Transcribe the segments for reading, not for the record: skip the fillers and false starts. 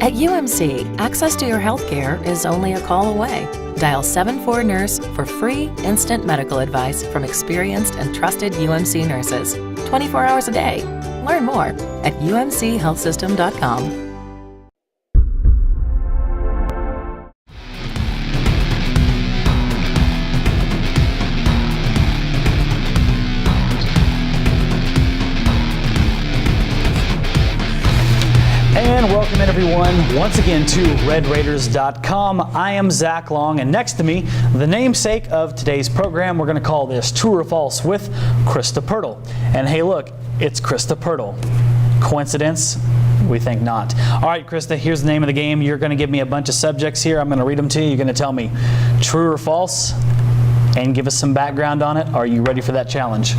At UMC, access to your health care is only a call away. Dial 74-NURSE for free, instant medical advice from experienced and trusted UMC nurses, 24 hours a day. Learn more at umchealthsystem.com. And welcome in, everyone, once again to RedRaiders.com. I am Zach Long, and next to me, the namesake of today's program, we're going to call this True or False with Krista Pirtle. And hey, look, it's Krista Pirtle. Coincidence? We think not. All right, Krista, here's the name of the game. You're going to give me a bunch of subjects here. I'm going to read them to you. You're going to tell me true or false and give us some background on it. Are you ready for that challenge?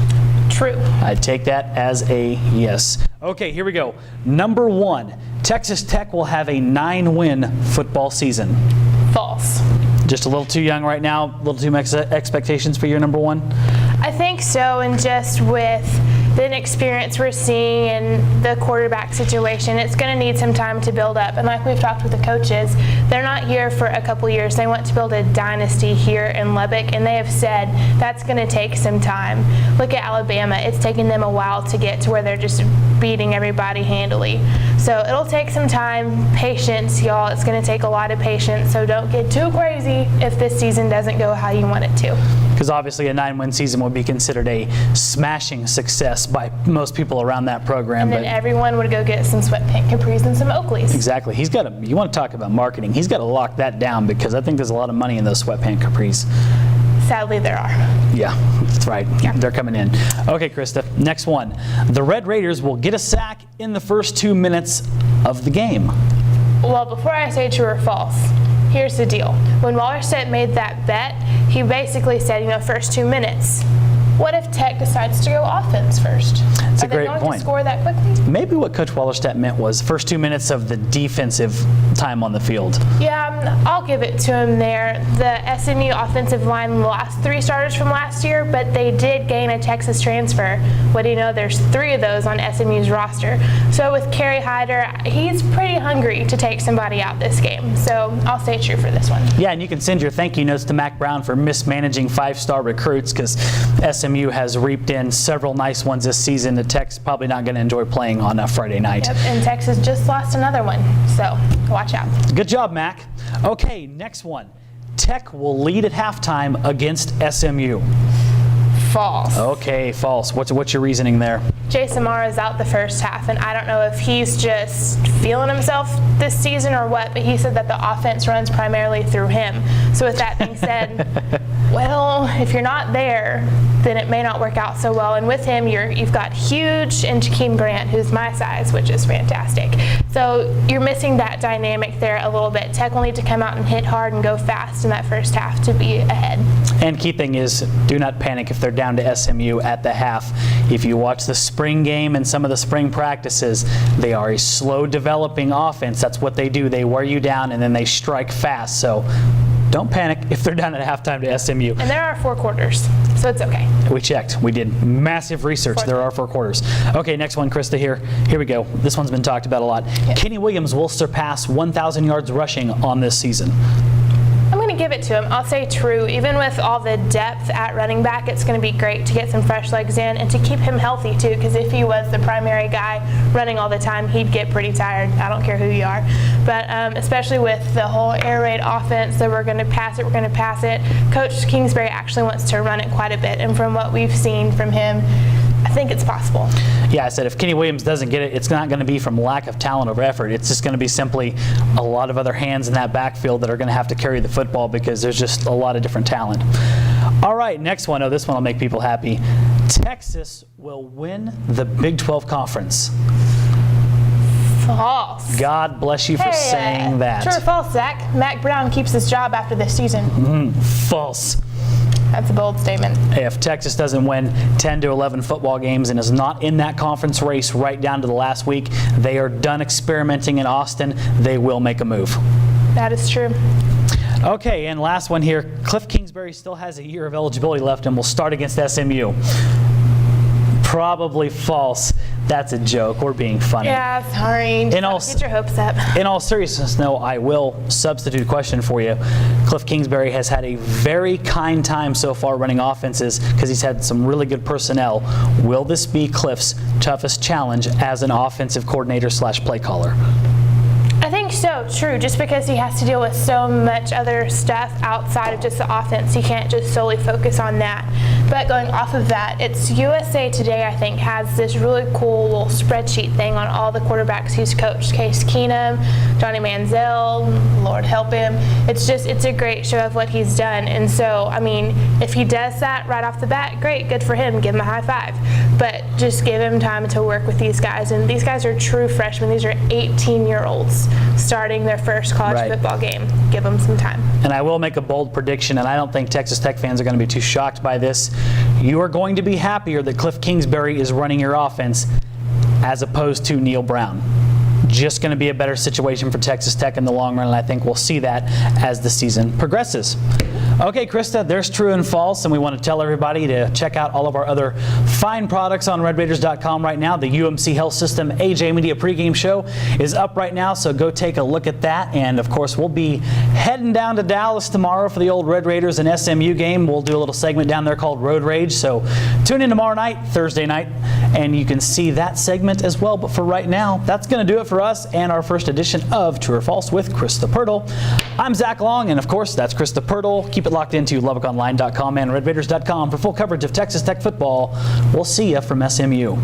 True. I take that as a yes. Okay, here we go. Number one, Texas Tech will have a 9-win football season. False. Just a little too young right now, a little too much expectations for year number one? I think so, and just with the inexperience we're seeing and the quarterback situation, it's going to need some time to build up. And like we've talked with the coaches, they're not here for a couple years. They want to build a dynasty here in Lubbock, and they have said that's going to take some time. Look at Alabama. It's taken them a while to get to where they're just beating everybody handily. So it'll take some time, patience, y'all. It's going to take a lot of patience, so don't get too crazy if this season doesn't go how you want it to. Because obviously a 9-win season would be considered a smashing success by most people around that program. And then everyone would go get some sweatpant capris and some Oakleys. Exactly. He's got to, you want to talk about marketing, he's got to lock that down, because I think there's a lot of money in those sweatpant capris. Sadly, there are. Yeah, that's right. Yeah. They're coming in. Okay, Krista, next one. The Red Raiders will get a sack in the first 2 minutes of the game. Well, before I say true or false, here's the deal. When Wallerstedt made that bet, he basically said, first 2 minutes. What if Tech decides to go offense first? That's a great Are they going point. to score that quickly? Maybe what Coach Wallerstedt meant was first 2 minutes of the defensive time on the field. Yeah, I'll give it to him there. The SMU offensive line lost 3 starters from last year, but they did gain a Texas transfer. What do you know? There's 3 of those on SMU's roster. So with Kerry Hyder, he's pretty hungry to take somebody out this game. So I'll say true for this one. Yeah, and you can send your thank you notes to Mac Brown for mismanaging 5-star recruits, because SMU has reaped in several nice ones this season that Tech's probably not going to enjoy playing on a Friday night. Yep, and Texas just lost another one, so watch out. Good job, Mac. Okay, next one. Tech will lead at halftime against SMU. False. Okay, false. What's your reasoning there? Jay Samara is out the first half, and I don't know if he's just feeling himself this season or what, but he said that the offense runs primarily through him. So with that being said, well, if you're not there, then it may not work out so well. And with him, you've got Huge and Jakeem Grant, who's my size, which is fantastic. So you're missing that dynamic there a little bit. Tech will need to come out and hit hard and go fast in that first half to be ahead. And key thing is, do not panic if they're down to SMU at the half. If you watch the spring game and some of the spring practices, they are a slow developing offense. That's what they do. They wear you down and then they strike fast. So don't panic if they're down at halftime to SMU. And there are 4 quarters, so it's okay. We checked. We did massive research. There are 4 quarters. Okay, next one, Krista, here we go. This one's been talked about a lot. Yes. Kenny Williams will surpass 1,000 yards rushing on this season. I'm going to give it to him. I'll say true. Even with all the depth at running back, it's going to be great to get some fresh legs in and to keep him healthy too, because if he was the primary guy running all the time, he'd get pretty tired. I don't care who you are. But especially with the whole air raid offense, that we're going to pass it. Coach Kingsbury actually wants to run it quite a bit, and from what we've seen from him, I think it's possible. Yeah, I said if Kenny Williams doesn't get it, it's not going to be from lack of talent or effort. It's just going to be simply a lot of other hands in that backfield that are going to have to carry the football, because there's just a lot of different talent. All right, next one. Oh, this one will make people happy. Texas will win the Big 12 Conference. False. God bless you for saying that. True or false, Zach? Mac Brown keeps his job after this season. False. That's a bold statement. If Texas doesn't win 10 to 11 football games and is not in that conference race right down to the last week, they are done experimenting in Austin. They will make a move. That is true. Okay, and last one here. Kliff Kingsbury still has a year of eligibility left and will start against SMU. Probably false. That's a joke. We're being funny. Yeah, sorry. Get your hopes up. In all seriousness, no, I will substitute a question for you. Kliff Kingsbury has had a very kind time so far running offenses because he's had some really good personnel. Will this be Kliff's toughest challenge as an offensive coordinator / play caller? I think so, true, just because he has to deal with so much other stuff outside of just the offense. He can't just solely focus on that. But going off of that, it's USA Today, I think, has this really cool little spreadsheet thing on all the quarterbacks he's coached. Case Keenum, Johnny Manziel, Lord help him. It's a great show of what he's done. And so, I mean, if he does that right off the bat, great, good for him, give him a high five. But just give him time to work with these guys. And these guys are true freshmen. These are 18-year-olds starting their first college football game. Give them some time. And I will make a bold prediction, and I don't think Texas Tech fans are going to be too shocked by this. You are going to be happier that Kliff Kingsbury is running your offense as opposed to Neil Brown. Just going to be a better situation for Texas Tech in the long run, and I think we'll see that as the season progresses. Okay, Krista, there's true and false, and we want to tell everybody to check out all of our other fine products on RedRaiders.com right now. The UMC Health System AJ Media pregame show is up right now, so go take a look at that. And, of course, we'll be heading down to Dallas tomorrow for the old Red Raiders and SMU game. We'll do a little segment down there called Road Rage, so tune in tomorrow night, Thursday night, and you can see that segment as well. But for right now, that's going to do it for us and our first edition of True or False with Krista Pirtle. I'm Zach Long, and, of course, that's Krista Pirtle. Keep it locked into LubbockOnline.com and RedRaiders.com for full coverage of Texas Tech football. We'll see you from SMU.